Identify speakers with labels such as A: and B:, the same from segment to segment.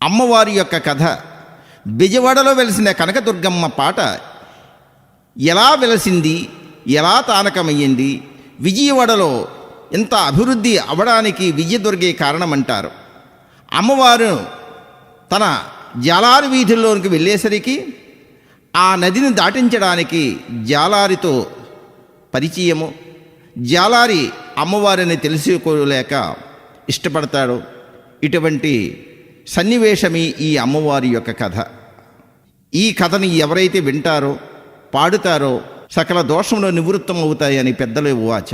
A: అమ్మవారి యొక్క కథ. బెజవాడలో వెలిసిన కనకదుర్గమ్మ పాట ఎలా వెలసింది, ఎలా తానకమయ్యింది, విజయవాడలో ఎంత అభివృద్ధి అవడానికి విజయదుర్గే కారణమంటారు. అమ్మవారు తన జాలారి వీధుల్లోనికి వెళ్ళేసరికి ఆ నదిని దాటించడానికి జాలారితో పరిచయము. జాలారి అమ్మవారిని తెలుసుకోలేక ఇష్టపడతాడు. ఇటువంటి సన్నివేశమే ఈ అమ్మవారి యొక్క కథ. ఈ కథని ఎవరైతే వింటారో, పాడుతారో సకల దోషంలో నివృత్తం అవుతాయని పెద్దలు వాచ.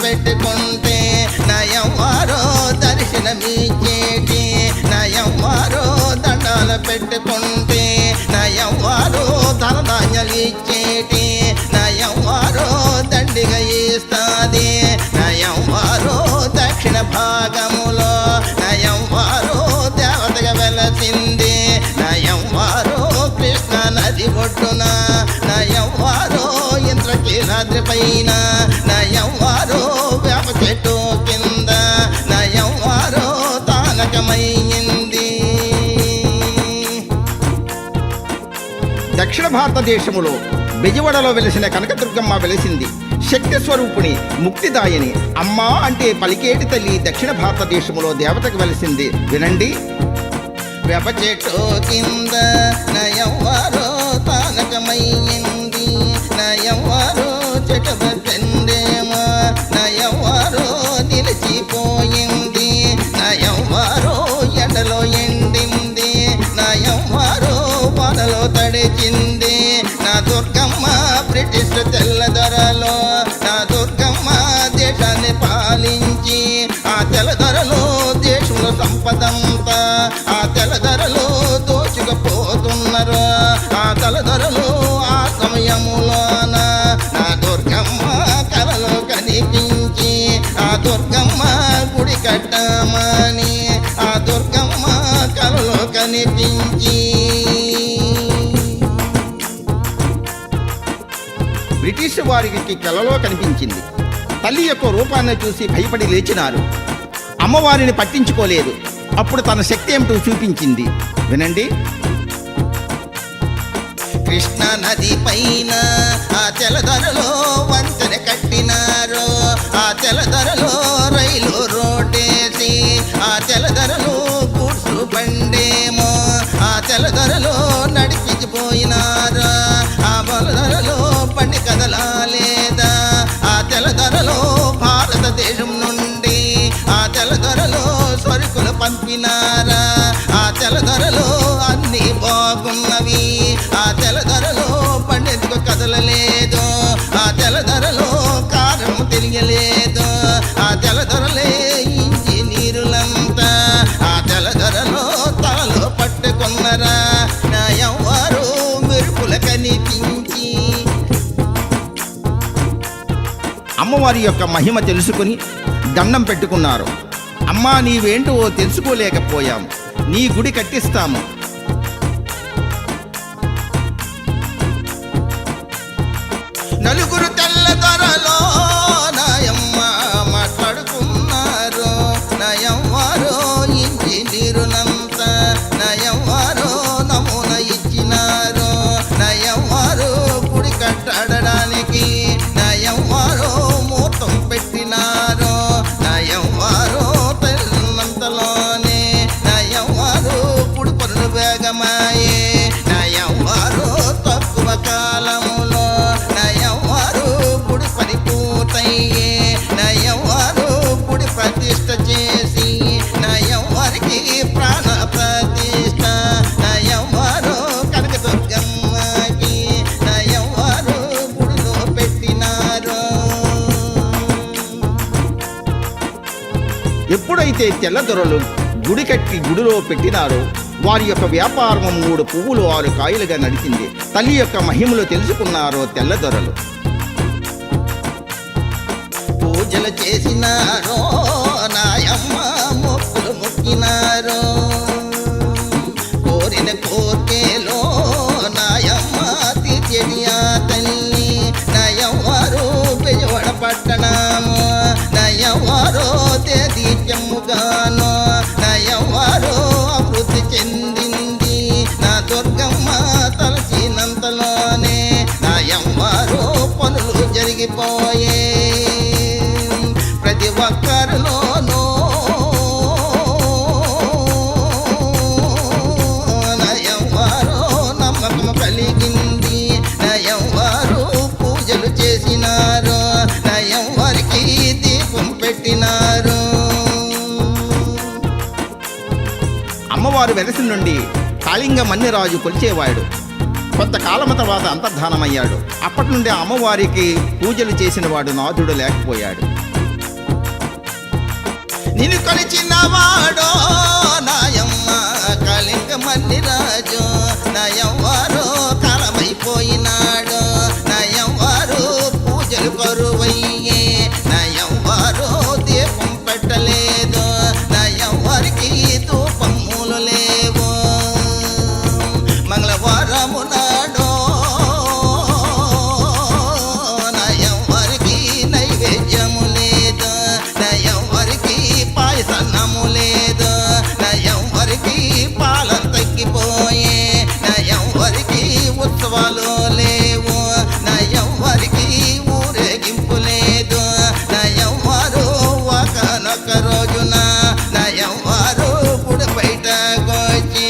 B: పెట్టుకుంటే నయవారో దర్శనమిచ్చేటి, నయవారో దండాలు పెట్టుకుంటే నయవారో ధనధాన్యాలు ఇచ్చేటి, నయవారో దండిగా ఇస్తాది, నయవారో దక్షిణ భాగములో నయవారో దేవతగా వెలసింది, నయవారో కృష్ణ నది ఒడ్డున, నయవారో ఇంద్రకీలాద్రి పైన, నయవారో వేప చెట్టు కింద, నయవారో తానకమైంది.
A: దక్షిణ భారతదేశములో బెజవాడలో వెలిసిన కనకదుర్గమ్మ వెలిసింది. శక్తి స్వరూపిణి, ముక్తిదాయిని. అమ్మ అంటే పలికేటి తల్లి దక్షిణ భారతదేశములో దేవతకు వెలిసింది. వినండి.
B: వేప చెట్టు కింద నయవారో తానకమైంది, నయవారో చెట్టు బెండేమో, నయవారో నిలిచిపోయింది, నయవారో ఎండలో ఎండింది, నయవారో వానలో తడిచింది. నా దుర్గమ్మ బ్రిటిష్ తెల్లదొరలో, నా దుర్గమ్మ దేశాన్ని పాలించి ఆ తెల్లదొరలో దేశంలో సంపదంతా ఆ తెల్లదొరలో దోచుకుపోతున్నారు. ఆ తెల్లదొరలో ఆ సమయములోన నా దుర్గమ్మ కలలో కనిపించి ఆ దుర్గమ్మ గుడి కట్టమని ఆ దుర్గమ్మ కలలో కనిపించి.
A: బ్రిటిష్ వారికి కలలో కనిపించింది. తల్లి యొక్క రూపాన్ని చూసి భయపడి లేచినారు. అమ్మవారిని పట్టించుకోలేదు. అప్పుడు తన శక్తి ఏమిటో చూపించింది. వినండి.
B: కృష్ణ నది పైన ఆ తెల్లదొరలో వంతెన కట్టినారు, ఆ తెల్లదొరలో రైలు రోడ్డేసి, ఆ తెల్లదొరలో గూడ్సు బండేమో ఆ తెల్లదొరలో నడిపించిపోయినారు. ఆ బలదొరలో బండి కదలాలేదా, ఆ తెల్లదొరలో భారతదేశం నుండి ఆ తెల్లదొరలో సరుకులు పంపినారా, ఆ తెల్లదొరలో అన్ని బాగున్నవి, ఆ తెల్లదొరలో పండెందుకు కదలలేదు, ఆ తెల్లదొరలో కారణం తెలియలేదు, ఆ తెల్లదొరలే ఇంజనీరులంతా ఆ తెల్లదొరలో తలలో పట్టుకున్నరా, నా ఎవ్వరు మెరుపుల కనిపించి.
A: అమ్మవారి యొక్క మహిమ తెలుసుకుని దండం పెట్టుకున్నారు. అమ్మా, నీవేంటో తెలుసుకోలేకపోయాము, నీ గుడి కట్టిస్తాము.
B: నలుగురు తెల్లదొరలో నాయమ్మ మాట్లాడుకున్నారు, నయవ్వారో ఇంజనీరులంతా నయవ్వారో నమూనా ఇచ్చినారు, నయవ్వారో గుడి కట్టడానికి నయవ్వారో ముహూర్తం పెట్టినారు, నయవ్వారో తెల్లంతలోనే నయవ్వారో గుడి పనులు వేగమాయే, నయవ్వారో తక్కువ కాలములో నయవ్వారో గుడి పరిపూర్తయ్యే, నయవ్వారో గుడి ప్రతిష్ఠ చేసి నయవ్వారికి ప్రాణ ప్రతిష్ఠ, నయవ్వారో కనకదుర్గమ్మకి నయవ్వారో గుడిలో పెట్టినారు.
A: ఎప్పుడైతే తెల్లదొరలు గుడి కట్టి గుడిలో పెట్టినారో వారి యొక్క వ్యాపారం 3 పువ్వులు 6 కాయలుగా నడిచింది. తల్లి యొక్క మహిమలు తెలుసుకున్నారో తెల్లదొరలు.
B: పూజలు చేసినారో నాయమ్మ మొక్కులు మొక్కినారో కోరిన కోర్కెలో నాయమ్మ తీర్చేది ఆ తల్లి నయవ్వారు బెజవాడ పట్టణము నయవ్వారో తేదీత్యముగాను నయవ్వారో అభివృద్ధి చెందింది నా దుర్గమ్మ తలచినంతలోనే నయవ్వారో పనులు జరిగిపోయే ప్రతి ఒక్కరిలోనూ నయవ్వారో నమ్మకం కలిగింది నయవ్వారు పూజలు చేసినారు నయవ్వారికి దీపం పెట్టినారు.
A: అమ్మవారు వెలసి నుండి కాళింగ మన్యరాజు కొలిచేవాడు. కొంతకాలం తర్వాత అంతర్ధానమయ్యాడు. అప్పటి నుండి అమ్మవారికి పూజలు చేసిన వాడు నాథుడు లేకపోయాడు.
B: నిన్ను కొలిచిన వాడో నాయమ్మ కాళింగ మన్యరాజు నయవ్వారో కాలమైపోయినాడు నయవ్వారు పూజలు కరువయ్యే నయవ్వారో దీపం పెట్టలేదు నయవ్వారికి ధూపములు లేవు మంగళవారము నాడో నయవ్వారికి నైవేద్యము లేదు నయవ్వారికి పాయసన్నము లేదు నయవ్వారికి పాలన తగ్గిపోయే నయవ్వారికి ఉత్సవాలు లేవు నయవ్వారికి ఊరేగింపు లేదు నయవ్వారు ఒకనొక రోజున నయవ్వారు గుడి బయటకొచ్చి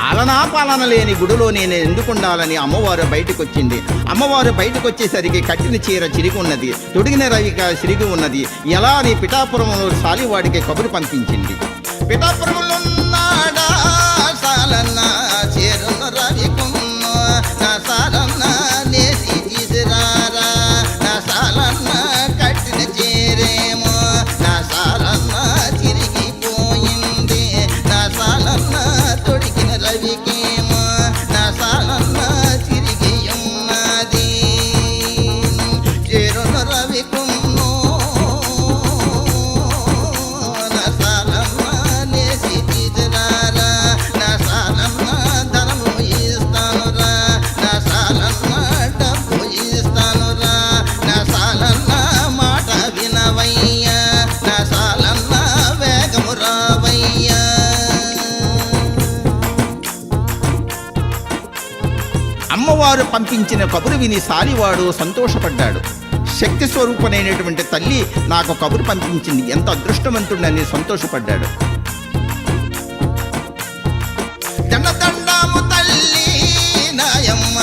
A: ఆలనా పాలన లేని గుడిలో నేను ఎందుకుండాలని అమ్మవారు బయటకొచ్చింది. అమ్మవారు బయటకొచ్చేసరికి కట్టిన చీర చిరిగి ఉన్నది, తొడిగిన రవిక చిరిగి ఉన్నది. ఎలా అని పిఠాపురంలో సాలివాడికి కబురు పంపించింది.
B: పిఠాపురములో నాడా సాలన్న చేరున్న రవికున్న నా సాలన్న నేసి తీసురారా నా సాలన్న కట్టిన చేరేమో నా సాలన్న తిరిగిపోయింది నా సాలన్న తొడిగిన రవికేమో నా సాలన్న తిరిగి ఉన్నది చేరున్న రవికున్నో నా సాలన్న నేసి తీసురారా నా సాలన్న ధనము ఇస్తానురా నా సాలన్న డబ్బు ఇస్తానురా నా సాలన్న మాట వినవయ్యా నా సాలన్న వేగము రావయ్యా.
A: అమ్మవారు పంపించిన కబురు విని సాలివాడు సంతోషపడ్డాడు. శక్తి స్వరూపమైనటువంటి తల్లి నాకు కబురు పంపించింది, ఎంత అదృష్టవంతుడని సంతోషపడ్డాడు.
B: దండము తల్లి నాయమ్మ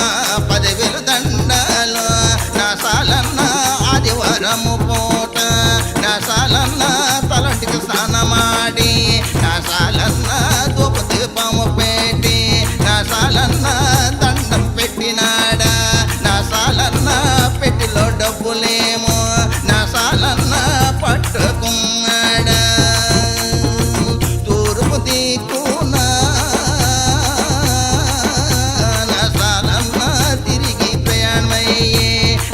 B: 10,000 దండాలు నా సాలన్న ఆదివారము పూట నా సాలన్న తలంటికి స్నానమాడి నా సాలన్న ధూప దీపము పెట్టి నా సాలన్న దండం పెట్టినాడా నా సాలన్న పెట్టిలో డబ్బులేమో నా సాలన్న పట్టుకున్నాడా తూర్పు దిక్కున నా సాలన్న తిరిగి ప్రయాణమయ్యే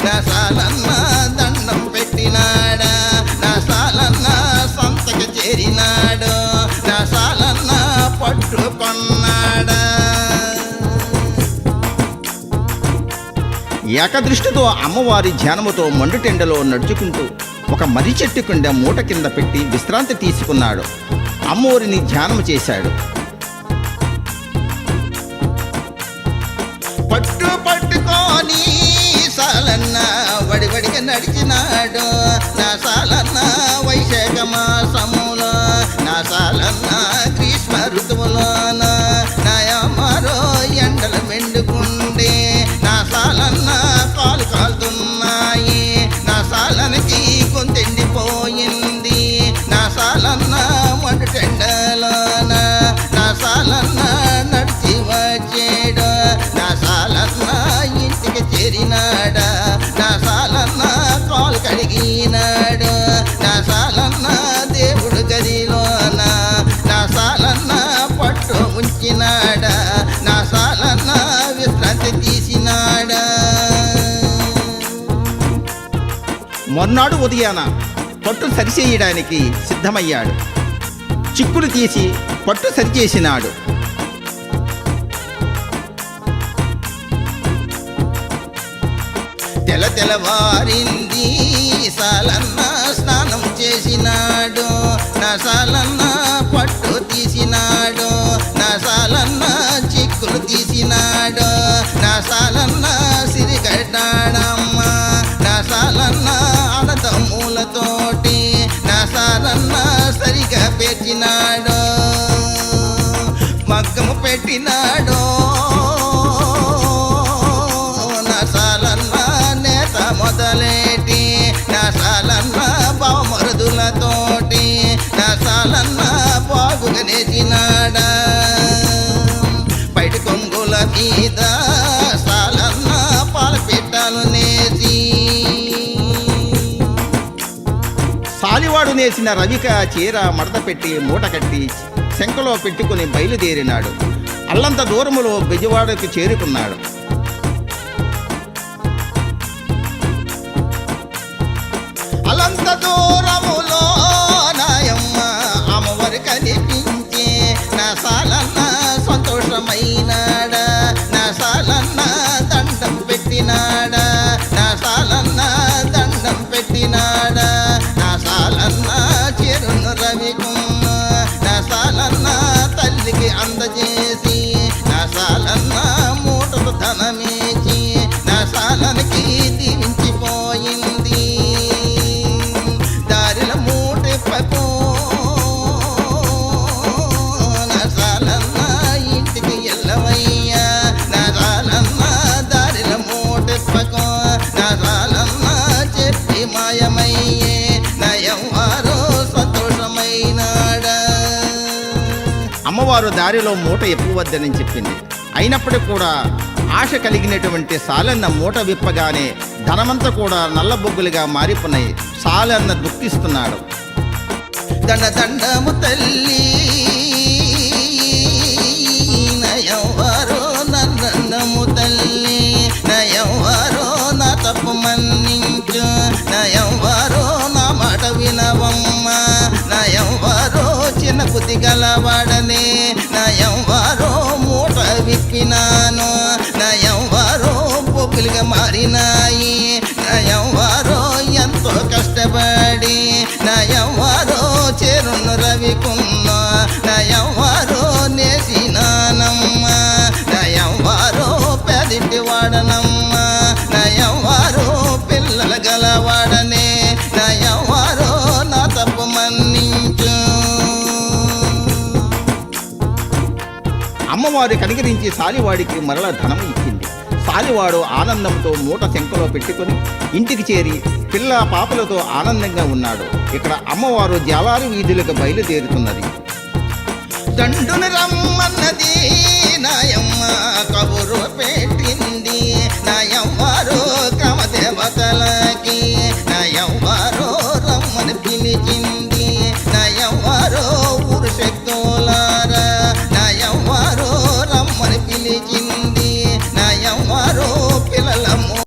B: నా సాలన్న దండం పెట్టినాడా నా సాలన్న సంతకి చేరినాడు నా సాలన్న పట్టుకున్నాడా.
A: ఏకదృష్టితో అమ్మవారి ధ్యానముతో మండుటెండలో నడుచుకుంటూ ఒక మర్రి చెట్టు కింద మూట కింద పెట్టి విశ్రాంతి తీసుకున్నాడు. అమ్మవారిని ధ్యానం చేశాడు.
B: పట్టుకొని సాలన్న వడివడిగా నడిచినాడు నా సాలన్న వైశాఖ మాసములో నా సాలన్న గ్రీష్మ ఋతువులోన నాయమ్మరో ఎండలు మెండుకుండే నా సాలన్న కాలు కాలుతున్నాయి నా సాలనకి గొంతెండిపోయింది నా సాలన్న మండుటెండలోన నా సాలన్న నడిచి వచ్చేడు నా సాలన్న ఇంటికి చేరినాడా నా సాలన్న కాలు కడిగినాడు నా సాలన్న దేవుడు గదిలోన నా సాలన్న పట్టు ఉంచినాడా నా సాలన్న విశ్రాంతి తీసినాడా.
A: మొన్నాడు ఉదయాన పట్టు సరిచేయడానికి సిద్ధమయ్యాడు. చిక్కులు తీసి పట్టు సరిచేసినాడు.
B: తెల్లవారింది, సాలన్న స్నానం చేసినాడు, నా సాలన్న పట్టు తీసినాడు, నా సాలన్న చిక్కులు తీసినాడు, నా సాలన్న సిరిగడ్డాడమ్మ, నా సాలన్న అన్నదమ్ములతోటి నా సాలన్న సరిగా పెట్టినాడు, మగ్గము పెట్టినాడు, నా సాలన్న నేత మొదలేటి, నా సాలన్న బావమరుదులతోటి నా సాలన్న బాగుగా నేసినాడా, బయట కొంగుల మీద సాలన్న పాల పిట్టలు నేసి.
A: సాలివాడు నేసిన రవిక చీర మడత పెట్టి మూట కట్టి శంఖలో పెట్టుకుని బయలుదేరినాడు. అల్లంత దూరములో బెజవాడకు చేరుకున్నాడు.
B: అలంత దూరములో నాయమ్మ అమ్మవారు కనిపించే, నా సాలన్న సంతోషమైనాడా, నా సాలన్న దండం పెట్టినాడా, నా సాలన్న దండం పెట్టినాడా, నా సాలన్న చెరును రవికుమ్మ, నా సాలన్న తల్లికి అందజేసి, నా సాలన్న మూటలు ధనమేచి నా సాలనికి దీవించిపోయింది. దారిల మూటెప్పకో నా సాలన్న ఇంటికి ఎల్లవయ్యా, నా సాలన్న దారిల మూటెప్పకో నా సాలన్న చెప్పి మాయమయ్యే, నయవారు సంతోషమైనాడా.
A: అమ్మవారు దారిలో మూట ఎప్పువద్దని చెప్పింది. అయినప్పటికీ కూడా ఆశ కలిగినటువంటి సాలన్న మూట విప్పగానే ధనమంతా కూడా నల్లబొగ్గులుగా మారిపోయినాయి. సాలన్న దుఃఖిస్తున్నాడు.
B: దండము తల్లి నయవారో నందము తల్లి, నయవారో నా తప్పు మన్నించు, నయవారో నా మాట వినవమ్మ, నయవారో చిన్న బుద్ధి గలవాడనే, నయవారో మూట విప్పినాను, నయవారో బొగ్గులుగా మారినాయి, నయవారో ఎంతో కష్టపడి నయవారో చెరును రవికున్న, నయవారో నేసినానమ్మ, నయవారో పెదింటి వాడనమ్మ, నయవారో పిల్లల గలవాడనే, నయవారో నా తప్పు మన్నించు.
A: అమ్మవారు కనికరించి సాలివాడికి మరల ధనం ఇచ్చింది. సాలివాడు ఆనందంతో మూట శంఖలో పెట్టుకుని ఇంటికి చేరి పిల్ల పాపలతో ఆనందంగా ఉన్నాడు. ఇక్కడ అమ్మవారు జాలారి వీధులకు బయలుదేరుతున్నది.
B: దండును రమ్మన్నది నాయమ్మ కబురు పెట్టింది, నాయవ్వారు క్రమదేవతలకి, నాయవ్వారు